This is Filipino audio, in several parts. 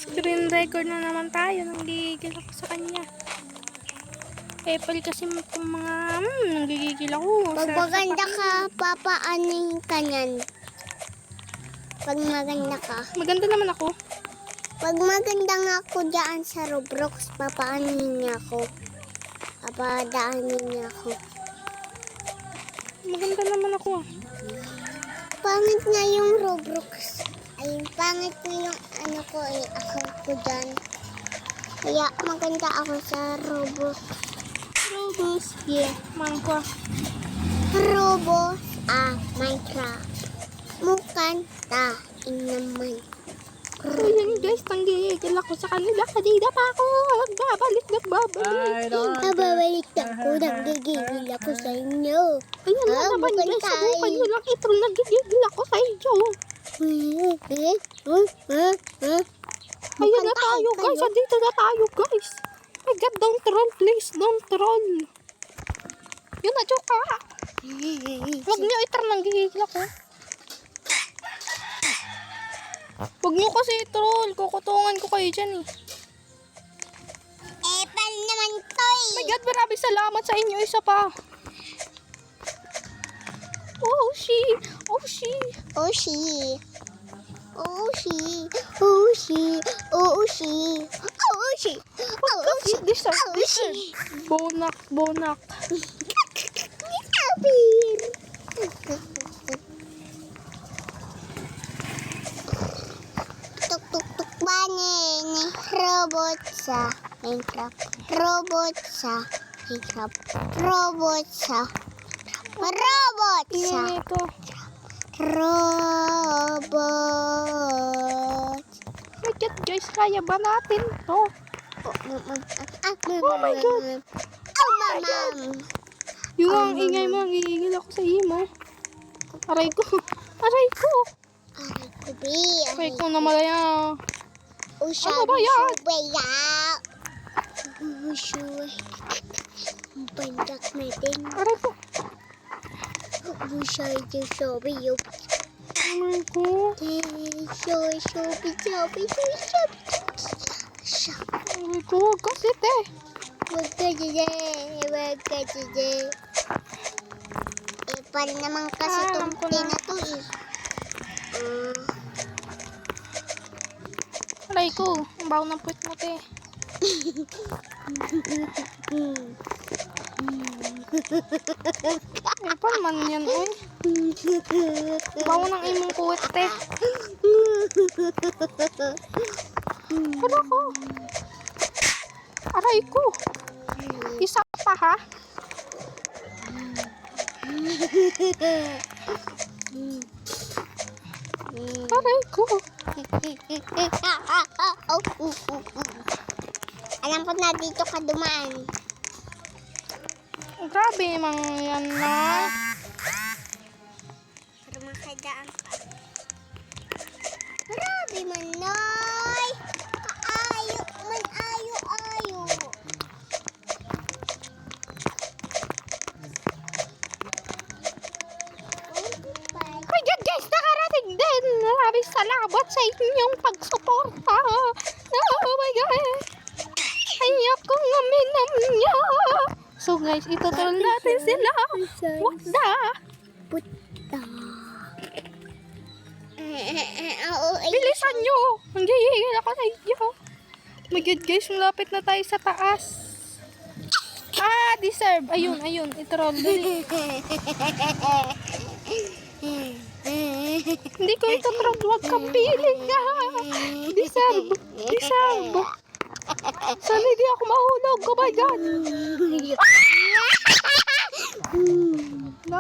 Screen record na naman tayo. Nanggigigil ako sa kanya. Apple kasi itong mga nanggigigil ako. Pag maganda ka, papaanin ka niyan. Pag maganda ka. Maganda naman ako. Pag maganda nga ako dyan sa Roblox, papaanin niya ako. Papadaanin niya ako. Maganda naman ako. Pangit nga yung Roblox. Ay, pangit ko yung ano ko eh, account ko dyan. Kaya maganda ako sa Roblox. Robos. Yeah, mangko. Roblox, Minecraft. Mukan, naman. So yun guys, nanggigigil ako sa kanila. Kanina pa ako. Nagbabalik. Nababalik ako, nanggigigil ako sa inyo. Ayun na naman guys, subukan nyo lang ito. Nanggigigil ako sa inyo. Ayun na tayo guys, andito na tayo guys. My God, don't troll please, don't troll. Yun na, joke ka. Huwag nyo itar, nanggigigil ako. Huwag nyo kasi i-troll, kukutungan ko kayo dyan eh. Paano naman to eh? My God, maraming salamat sa inyo, isa pa. Oh, she. Oh, she. Bonak. Tuk-tuk-tuk ba ni robot sa Minecraft? Robot sa Tingnan ito. robot. My God, guys, kaya ba natin to? Oh my God. Oh, mamam. Yung ang ingay mo, gigigil ako sa imo. Aray ko. Aray ko, be. Aray ko na malaya. Ano ba yan? Bandak natin. Aray ko. Busay yung sobi yung. Aray ko. Sobi. Aray ko, wag kasi te. Wag ka dyan. Paano naman kasi Alam ko na. na to eh. Aray ko, ang baho ng puwet mo te. Ano pa naman yan, oy? Baho ng imong puwet te. Ano ko? Aray ko. Isa pa ha? Aray ko. Alam ko na dito ka dumaan. Grabe mang yan na. Para makadaan ka. Grabe man, Noy! Ayo. My God guys, nakarating din. Maraming salamat sa inyong pagsuporta. Oh my God. Ayak ko nga minamnya. So guys, itutuloy natin sila. What the? Puta. Bilisan nyo. Nanggigigil ako sa inyo. My God guys, malapit na tayo sa taas. Deserve. Ayun. Itroll. Dali. Hindi ko ito troll. Huwag kang piling. Deserve. Sana hindi ako mahulog. Oh my God.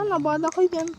Nabala ko yan.